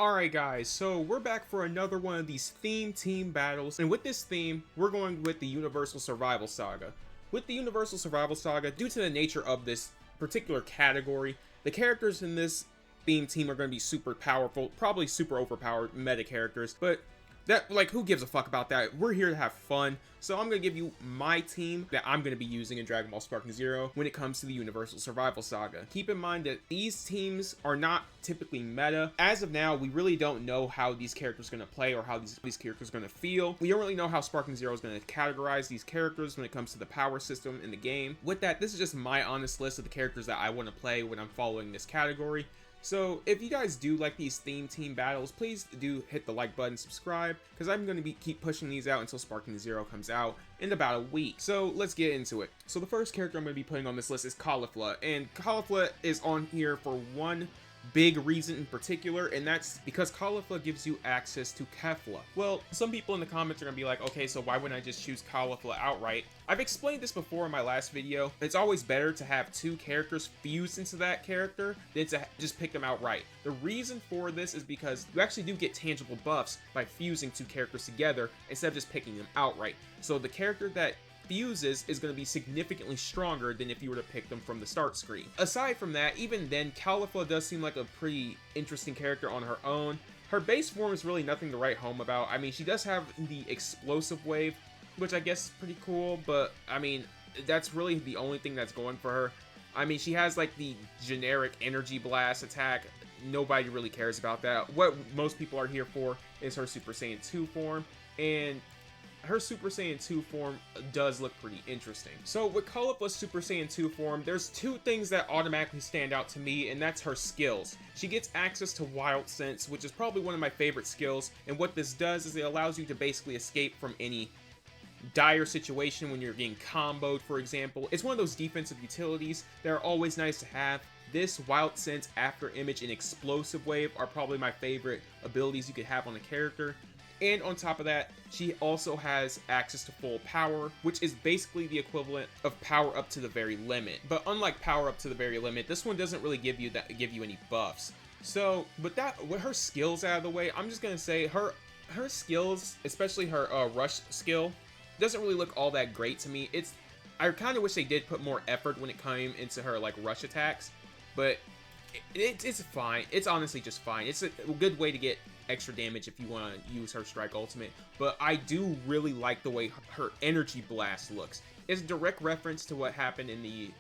Alright guys, so we're back for another one of these team battles, and with this theme, we're going with the Universal Survival Saga. With the Universal Survival Saga, due to the nature of this particular category, the characters in this team are going to be super powerful, probably super overpowered meta characters, but who gives a fuck about that? We're here to have fun, so I'm going to give you my team that I'm going to be using in Dragon Ball Sparking Zero when it comes to the Universal Survival Saga. Keep in mind that these teams are not typically meta. As of now, we really don't know how these characters are going to play or how these characters are going to feel. We don't really know how Sparking Zero is going to categorize these characters when it comes to the power system in the game. With that, this is just my honest list of the characters that I want to play when I'm following this category. So if you guys do like these team battles, please do hit the like button, subscribe, because I'm going to keep pushing these out until Sparking Zero comes out in about a week. So let's get into it. So the first character I'm going to be putting on this list is Caulifla, and Caulifla is on here for one big reason in particular, and that's because Caulifla gives you access to Kefla. Well, some people in the comments are gonna be like, okay, so why wouldn't I just choose Caulifla outright? I've explained this before in my last video. It's always better to have two characters fused into that character than to just pick them outright. The reason for this is because you actually do get tangible buffs by fusing two characters together instead of just picking them outright. So the character that fuses is going to be significantly stronger than if you were to pick them from the start screen. Aside from that, even then, Caulifla does seem like a pretty interesting character on her own. Her base form is really nothing to write home about. I mean, she does have the explosive wave, which I guess is pretty cool, but I mean, that's really the only thing that's going for her. I mean, she has like the generic energy blast attack. Nobody really cares about that. What most people are here for is her Super Saiyan 2 form, and her Super Saiyan 2 form does look pretty interesting. So with Caulifla's Super Saiyan 2 form, there's two things that automatically stand out to me, and that's her skills. She gets access to Wild Sense, which is probably one of my favorite skills, and what this does is it allows you to basically escape from any dire situation when you're getting comboed, for example. It's one of those defensive utilities that are always nice to have. This Wild Sense, After Image, and Explosive Wave are probably my favorite abilities you could have on a character. And on top of that, she also has access to full power, which is basically the equivalent of power up to the very limit. But unlike power up to the very limit, this one doesn't really give you any buffs. So with her skills out of the way, I'm just gonna say her skills, especially her rush skill, doesn't really look all that great to me. I kind of wish they did put more effort when it came into her like rush attacks, but it's fine. It's honestly just fine. It's a good way to get extra damage if you want to use her Strike Ultimate, but I do really like the way her Energy Blast looks. It's a direct reference to what happened in the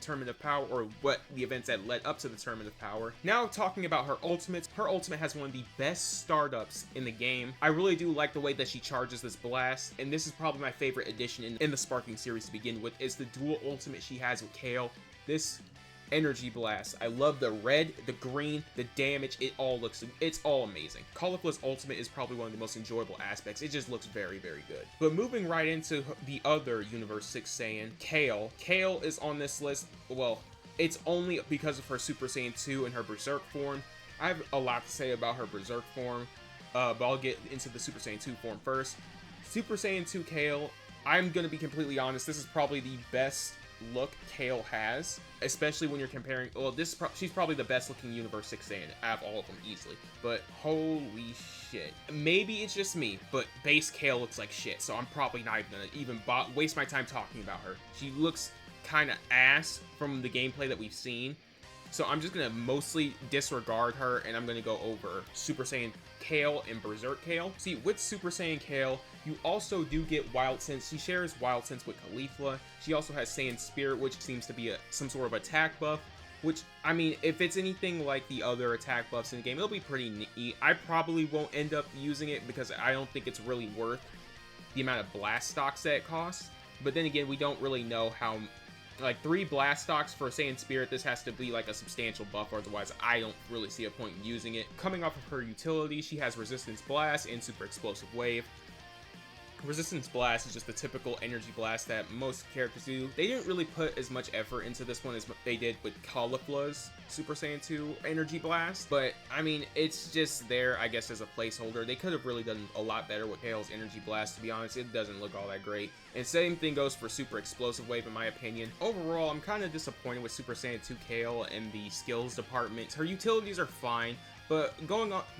Tournament of Power, or what the events that led up to the Tournament of Power. Now talking about her ultimates, her ultimate has one of the best startups in the game. I really do like the way that she charges this blast, and this is probably my favorite addition in the Sparking series to begin with, is the dual ultimate she has with Kale. This Energy Blast. I love the red, the green, the damage. It's all amazing. Caulifla's ultimate is probably one of the most enjoyable aspects. It just looks very, very good. But moving right into the other Universe 6 Saiyan, Kale. Kale is on this list. Well, it's only because of her Super Saiyan 2 and her Berserk form. I have a lot to say about her Berserk form, but I'll get into the Super Saiyan 2 form first. Super Saiyan 2 Kale, I'm going to be completely honest, this is probably the best look Kale has, especially when you're comparing, well, she's probably the best looking Universe 6 Saiyan out of all of them easily, but holy shit. Maybe it's just me, but base Kale looks like shit, so I'm probably not even gonna waste my time talking about her. She looks kind of ass from the gameplay that we've seen, so I'm just gonna mostly disregard her, and I'm gonna go over Super Saiyan Kale and Berserk Kale. See, with Super Saiyan Kale, you also do get Wild Sense. She shares Wild Sense with Caulifla. She also has Saiyan Spirit, which seems to be some sort of attack buff, which, I mean, if it's anything like the other attack buffs in the game, it'll be pretty neat. I probably won't end up using it because I don't think it's really worth the amount of blast stocks that it costs. But then again, we don't really know how, like 3 blast stocks for Saiyan Spirit, this has to be like a substantial buff, or otherwise I don't really see a point in using it. Coming off of her utility, she has Resistance Blast and Super Explosive Wave. Resistance Blast is just the typical energy blast that most characters do. They didn't really put as much effort into this one as they did with Caulifla's Super Saiyan 2 energy blast, but I mean, it's just there, I guess, as a placeholder. They could have really done a lot better with Kale's energy blast, to be honest. It doesn't look all that great. And same thing goes for Super Explosive Wave, in my opinion. Overall, I'm kind of disappointed with Super Saiyan 2 Kale and the skills department. Her utilities are fine, But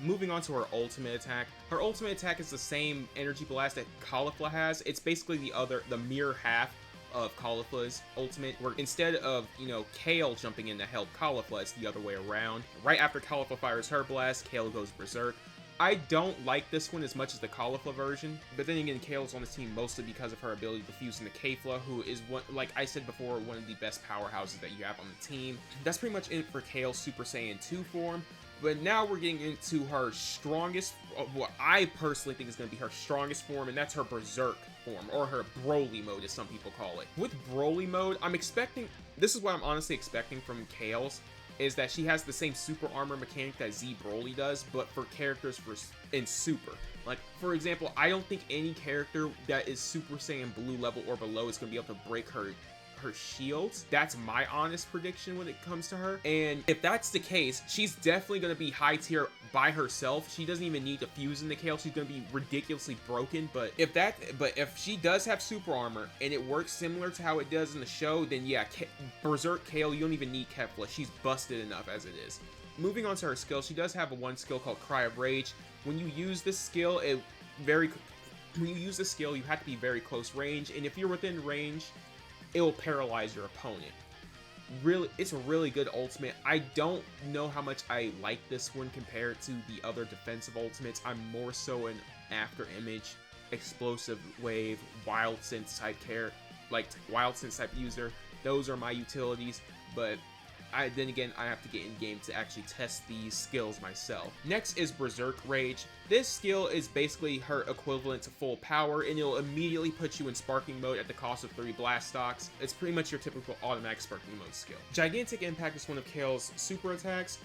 moving on to her ultimate attack. Her ultimate attack is the same energy blast that Caulifla has. It's basically the mirror half of Caulifla's ultimate, where instead of, you know, Kale jumping in to help Caulifla, it's the other way around. Right after Caulifla fires her blast, Kale goes berserk. I don't like this one as much as the Caulifla version, but then again, Kale's on this team mostly because of her ability to fuse into Kefla, who is, like I said before, one of the best powerhouses that you have on the team. That's pretty much it for Kale's Super Saiyan 2 form. But now we're getting into her strongest, what I personally think is going to be her strongest form, and that's her Berserk form, or her Broly mode, as some people call it. With Broly mode, this is what I'm honestly expecting from Kale's, is that she has the same super armor mechanic that Z Broly does, but for characters in Super. Like, for example, I don't think any character that is Super Saiyan Blue level or below is going to be able to break her shields. That's my honest prediction when it comes to her. And if that's the case, she's definitely going to be high tier by herself. She doesn't even need to fuse into Kale. She's going to be ridiculously broken. But if she does have super armor and it works similar to how it does in the show, then yeah, Berserk Kale, you don't even need Kefla. She's busted enough as it is. Moving on to her skill, she does have one skill called Cry of Rage. When you use this skill, you have to be very close range, and if you're within range, it will paralyze your opponent. Really, it's a really good ultimate. I don't know how much I like this one compared to the other defensive ultimates. I'm more so an After Image, Explosive Wave, Wild Sense type user. Those are my utilities, but then again, I have to get in game to actually test these skills myself. Next is Berserk Rage. This skill is basically her equivalent to full power, and it'll immediately put you in sparking mode at the cost of 3 blast stocks. It's pretty much your typical automatic sparking mode skill. Gigantic Impact is one of Kale's super attacks.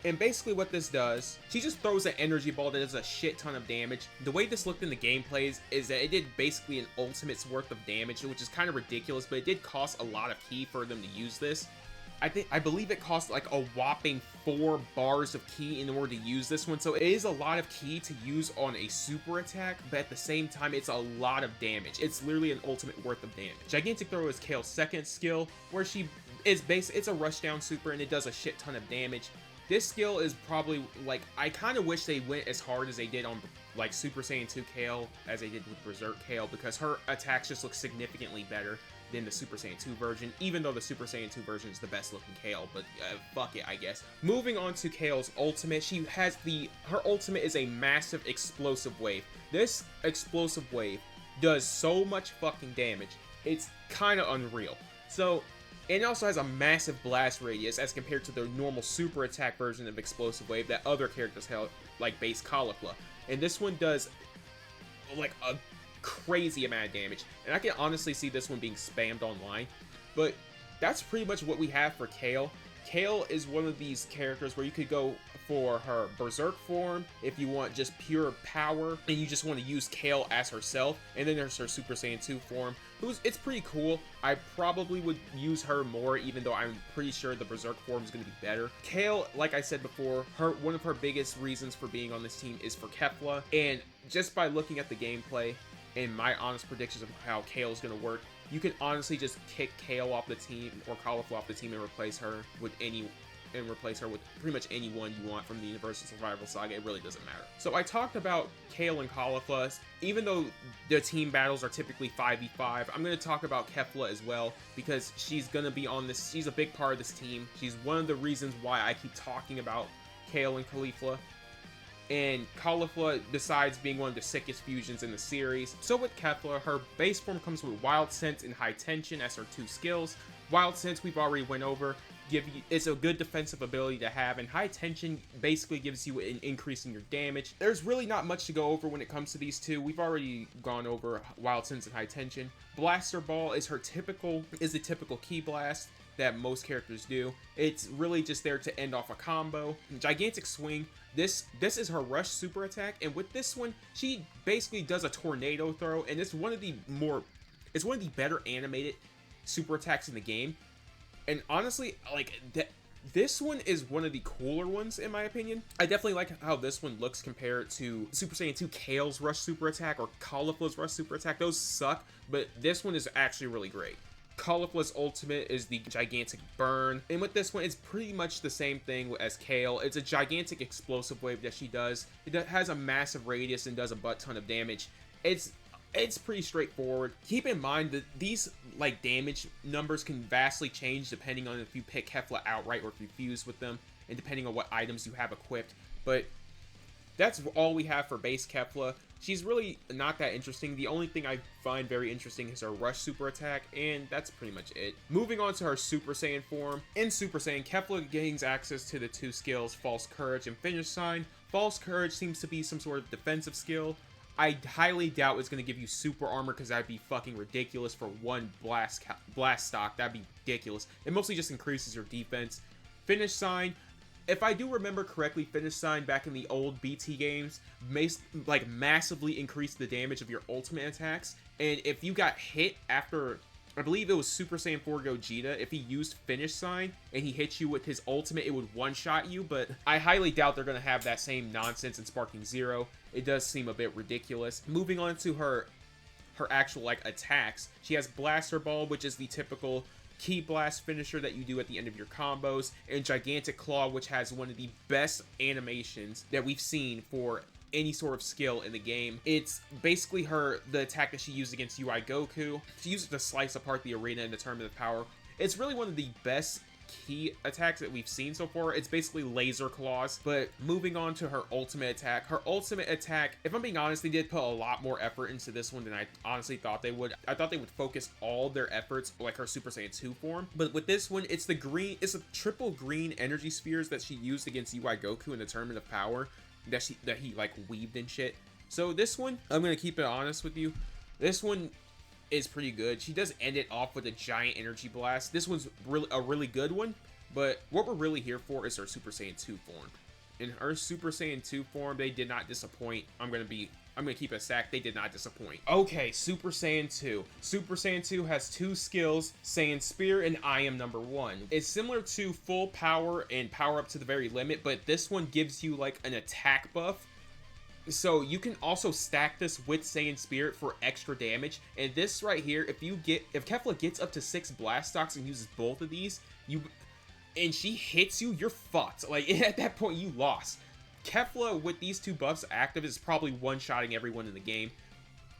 And basically what this does, she just throws an energy ball that does a shit ton of damage. The way this looked in the gameplays is that it did basically an ultimate's worth of damage, which is kind of ridiculous, but it did cost a lot of ki for them to use this. I believe it costs like a whopping 4 bars of ki in order to use this one, so it is a lot of ki to use on a super attack, but at the same time, it's a lot of damage. It's literally an ultimate worth of damage. Gigantic Throw is Kale's second skill, where it's a rushdown super, and it does a shit ton of damage. This skill is probably, like, I kind of wish they went as hard as they did on, like, Super Saiyan 2 Kale as they did with Berserk Kale, because her attacks just look significantly better than the Super Saiyan 2 version, even though the Super Saiyan 2 version is the best looking Kale, but fuck it, I guess. Moving on to Kale's ultimate, her ultimate is a massive explosive wave. This explosive wave does so much fucking damage, it's kind of unreal. So, and it also has a massive blast radius as compared to the normal super attack version of explosive wave that other characters held, like base Caulifla. And this one does like a crazy amount of damage, and I can honestly see this one being spammed online. But that's pretty much what we have for Kale. Kale is one of these characters where you could go for her Berserk form if you want just pure power and you just want to use Kale as herself, and then there's her Super Saiyan 2 form, it's pretty cool. I probably would use her more, even though I'm pretty sure the Berserk form is going to be better. Kale, like I said before, one of her biggest reasons for being on this team is for Kefla, and just by looking at the gameplay and my honest predictions of how Kale is going to work, you can honestly just kick Kale off the team or Caulifla off the team and replace her with pretty much anyone you want from the Universal Survival Saga. It really doesn't matter. So I talked about Kale and Caulifla. Even though the team battles are typically 5v5, I'm going to talk about Kefla as well, because she's going to be on this. She's a big part of this team. She's one of the reasons why I keep talking about Kale and Caulifla. And Caulifla, besides being one of the sickest fusions in the series. So with Kefla, her base form comes with Wild Sense and High Tension as her 2 skills. Wild Sense we've already went over. It's a good defensive ability to have, and High Tension basically gives you an increase in your damage. There's really not much to go over when it comes to these two. We've already gone over Wild Sense and High Tension. Blaster Ball is the typical ki blast that most characters do. It's really just there to end off a combo. Gigantic Swing, this is her rush super attack, and with this one, she basically does a tornado throw, and it's one of the better animated super attacks in the game. And honestly, like, this one is one of the cooler ones in my opinion. I definitely like how this one looks compared to Super Saiyan 2 Kale's rush super attack or Caulifla's rush super attack. Those suck, but this one is actually really great. Caulifla's ultimate is the gigantic burn, and with this one, it's pretty much the same thing as Kale. It's a gigantic explosive wave that she does. It has a massive radius and does a butt ton of damage. It's pretty straightforward. Keep in mind that these like damage numbers can vastly change depending on if you pick Kefla outright or if you fuse with them, and depending on what items you have equipped. But that's all we have for base Kefla. She's really not that interesting. The only thing I find very interesting is her rush super attack, and that's pretty much it. Moving on to her Super Saiyan form. In Super Saiyan, Kefla gains access to the two skills, False Courage and Finish Sign. False Courage seems to be some sort of defensive skill. I highly doubt it's going to give you super armor, because that'd be fucking ridiculous for one blast stock. That'd be ridiculous. It mostly just increases your defense. Finish Sign. If I do remember correctly, Finish Sign back in the old BT games massively increased the damage of your ultimate attacks. And if you got hit after, I believe it was Super Saiyan 4 Gogeta, if he used Finish Sign and he hit you with his ultimate, it would one-shot you. But I highly doubt they're going to have that same nonsense in Sparking Zero. It does seem a bit ridiculous. Moving on to her actual attacks, she has Blaster Ball, which is the typical Ki Blast finisher that you do at the end of your combos, and Gigantic Claw, which has one of the best animations that we've seen for any sort of skill in the game. It's basically the attack that she used against UI Goku. She used it to slice apart the arena in the Tournament of Power. It's really one of the best key attacks that we've seen so far. It's basically laser claws. But moving on to her ultimate attack. Her ultimate attack, if I'm being honest, they did put a lot more effort into this one than I honestly thought they would. I thought they would focus all their efforts like her Super Saiyan 2 form. But with this one, it's a triple green energy spheres that she used against UI Goku in the Tournament of Power that he weaved and shit. So this one, I'm gonna keep it honest with you, this one is pretty good. She does end it off with a giant energy blast. This one's a really good one, but what we're really here for is her Super Saiyan 2 form. In her Super Saiyan 2 form, they did not disappoint. I'm gonna keep it a stack. They did not disappoint. Okay, Super Saiyan 2. Super Saiyan 2 has two skills, Saiyan Spear and I Am Number 1. It's similar to Full Power and Power Up to the Very Limit, but this one gives you an attack buff. So you can also stack this with Saiyan Spirit for extra damage. And this right here, if Kefla gets up to 6 blast stocks and uses both of these, and she hits you, you're fucked. At that point, you lost. Kefla with these two buffs active is probably one-shotting everyone in the game.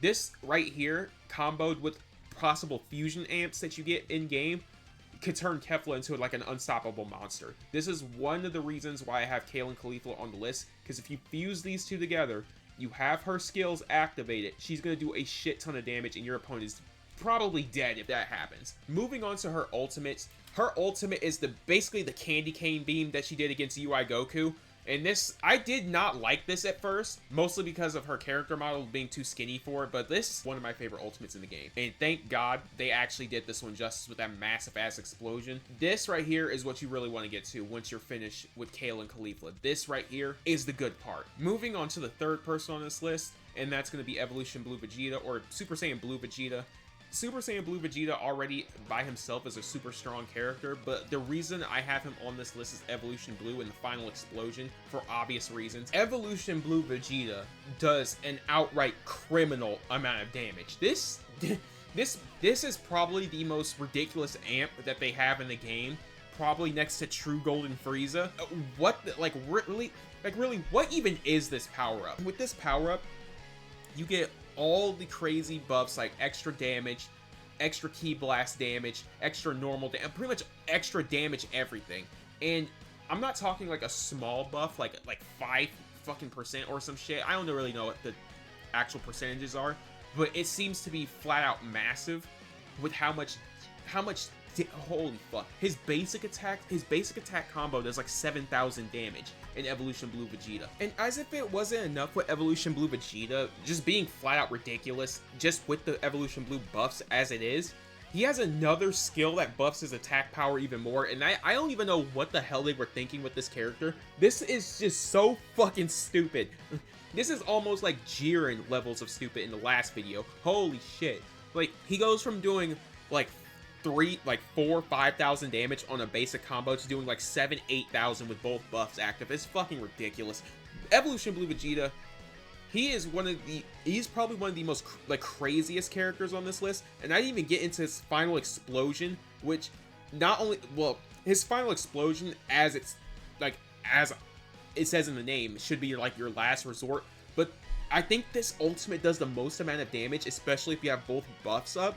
This right here, comboed with possible fusion amps that you get in-game, could turn Kefla into an unstoppable monster. This is one of the reasons why I have Kale and Caulifla on the list, because if you fuse these two together, you have her skills activated, she's going to do a shit ton of damage, and your opponent is probably dead if that happens. Moving on to her ultimates. Her ultimate is basically the candy cane beam that she did against UI Goku. And this, I did not like this at first, mostly because of her character model being too skinny for it, but this is one of my favorite ultimates in the game. And thank God they actually did this one justice with that massive ass explosion. This right here is what you really want to get to once you're finished with Kale and Caulifla. This right here is the good part. Moving on to the third person on this list, and that's going to be Evolution Blue Vegeta, or Super Saiyan Blue Vegeta. Super Saiyan Blue Vegeta already by himself is a super strong character, but the reason I have him on this list is Evolution Blue and the final explosion for obvious reasons. Evolution Blue Vegeta does an outright criminal amount of damage. This is probably the most ridiculous amp that they have in the game, probably next to True Golden Frieza. Really, what even is this power-up? With this power-up, you get all the crazy buffs like extra damage, extra Ki Blast damage, extra normal damage, pretty much extra damage everything. And I'm not talking a small buff like 5% or some shit. I don't really know what the actual percentages are, but it seems to be flat out massive with how much holy fuck. His basic attack combo does 7,000 damage in Evolution Blue Vegeta. And as if it wasn't enough with Evolution Blue Vegeta just being flat out ridiculous just with the Evolution Blue buffs as it is, he has another skill that buffs his attack power even more, and I don't even know what the hell they were thinking with this character. This is just so fucking stupid. This is almost like Jiren levels of stupid in the last video. Holy shit. He goes from doing 4,000-5,000 damage on a basic combo to doing 7,000-8,000 with both buffs active. It's fucking ridiculous. Evolution Blue Vegeta, He's probably one of the most like craziest characters on this list, and I didn't even get into his final explosion, which not only, well, his final explosion, as it says in the name, should be like your last resort, but I think this ultimate does the most amount of damage, especially if you have both buffs up.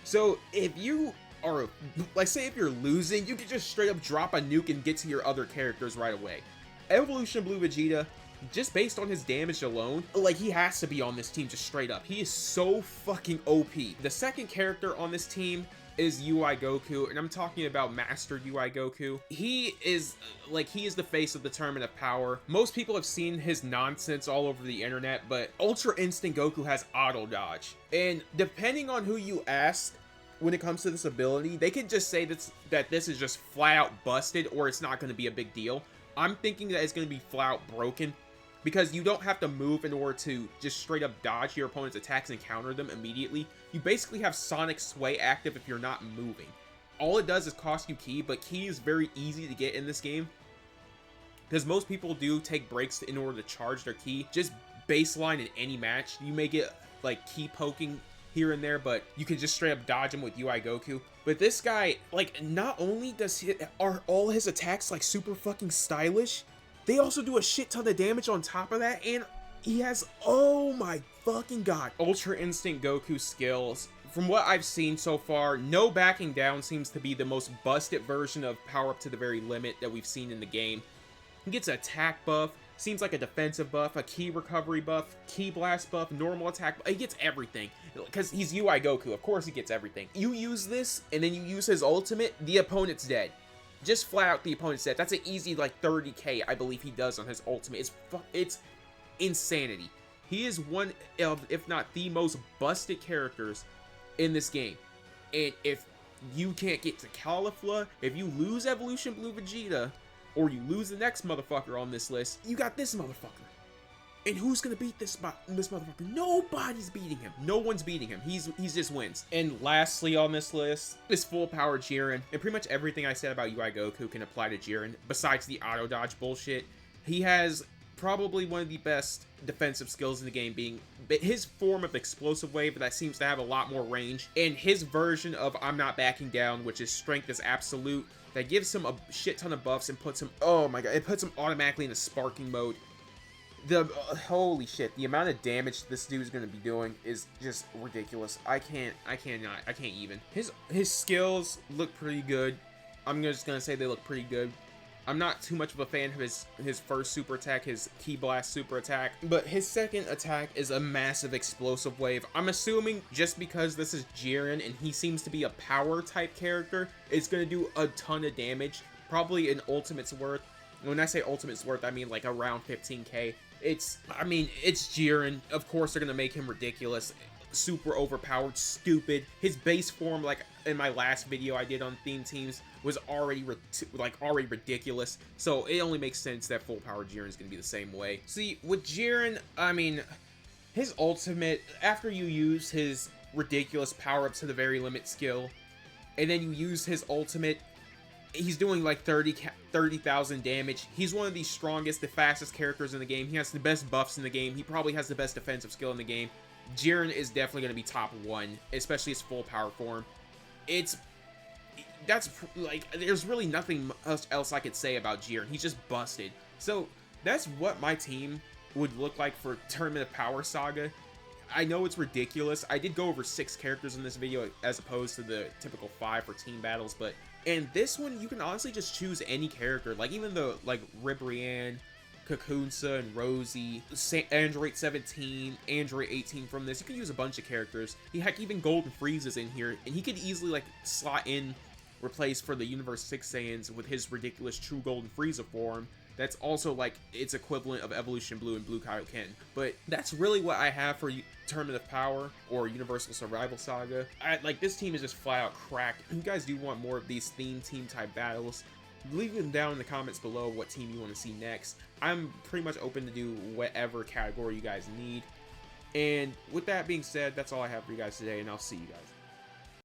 So if you are, like, say if you're losing, you can just straight up drop a nuke and get to your other characters right away. Evolution Blue Vegeta, just based on his damage alone, like, he has to be on this team just straight up. He is so fucking OP. The second character on this team is UI Goku, and I'm talking about Master UI Goku. He is the face of the Tournament of Power. Most people have seen his nonsense all over the internet, but Ultra Instinct Goku has auto dodge, and depending on who you ask when it comes to this ability, they can just say that this is just flat out busted, or it's not going to be a big deal. I'm thinking that it's going to be flat out broken, because you don't have to move in order to just straight up dodge your opponent's attacks and counter them immediately. You basically have Sonic Sway active if you're not moving. All it does is cost you ki, but ki is very easy to get in this game, because most people do take breaks in order to charge their ki. Just baseline in any match, you may get like ki poking here and there, but you can just straight up dodge him with UI Goku. But this guy, like, not only are all his attacks like super fucking stylish, they also do a shit ton of damage on top of that, and he has, oh my fucking god, Ultra Instinct Goku skills. From what I've seen so far, no backing down seems to be the most busted version of Power Up to the Very Limit that we've seen in the game. He gets an attack buff, seems like a defensive buff, a ki recovery buff, ki blast buff, normal attack. He gets everything, because he's UI Goku. Of course he gets everything. You use this, and then you use his ultimate, the opponent's dead. Just flat out the opponent's dead. That's an easy like 30k, I believe he does on his ultimate. It's insanity. He is one of, if not the most busted characters in this game. And if you can't get to Caulifla, if you lose Evolution Blue Vegeta, or you lose the next motherfucker on this list, you got this motherfucker. And who's gonna beat this motherfucker? Nobody's beating him. No one's beating him. He's just wins. And lastly on this list is Full Power Jiren. And pretty much everything I said about UI Goku can apply to Jiren, besides the auto dodge bullshit. He has probably one of the best defensive skills in the game, being his form of Explosive Wave that seems to have a lot more range, and his version of I'm Not Backing Down, which is Strength is Absolute, that gives him a shit ton of buffs and puts him, oh my god, it puts him automatically in a sparking mode. Holy shit, the amount of damage this dude is going to be doing is just ridiculous. I can't even. His skills look pretty good. I'm just going to say they look pretty good. I'm not too much of a fan of his first super attack, his Ki Blast super attack, but his second attack is a massive Explosive Wave. I'm assuming just because this is Jiren and he seems to be a power type character, it's going to do a ton of damage, probably an ultimate's worth. When I say ultimate's worth, I mean like around 15k. It's Jiren. Of course they're gonna make him ridiculous, super overpowered, stupid. His base form, like in my last video I did on theme teams, was already ridiculous. So it only makes sense that Full Power Jiren is gonna be the same way. See, with Jiren, I mean, his ultimate, after you use his ridiculous Power Up to the Very Limit skill, and then you use his ultimate, he's doing like 30,000 damage. He's one of the strongest, the fastest characters in the game. He has the best buffs in the game. He probably has the best defensive skill in the game. Jiren is definitely going to be top 1, especially his full power form. There's really nothing else I could say about Jiren. He's just busted. So that's what my team would look like for Tournament of Power Saga. I know it's ridiculous. I did go over 6 characters in this video as opposed to the typical 5 for team battles, but in this one, you can honestly just choose any character. Like, even the, like, Ribrianne, Kakunsa, and Rosie, Android 17, Android 18 from this. You can use a bunch of characters. Heck, even Golden Frieza's in here, and he could easily, like, slot in, replace for the Universe 6 Saiyans with his ridiculous True Golden Frieza form. That's also, like, its equivalent of Evolution Blue and Blue Kaioken. But that's really what I have for Tournament of Power or Universal Survival Saga. This team is just flat out cracked. If you guys do want more of these theme team type battles, leave them down in the comments below what team you want to see next. I'm pretty much open to do whatever category you guys need. And with that being said, that's all I have for you guys today, and I'll see you guys.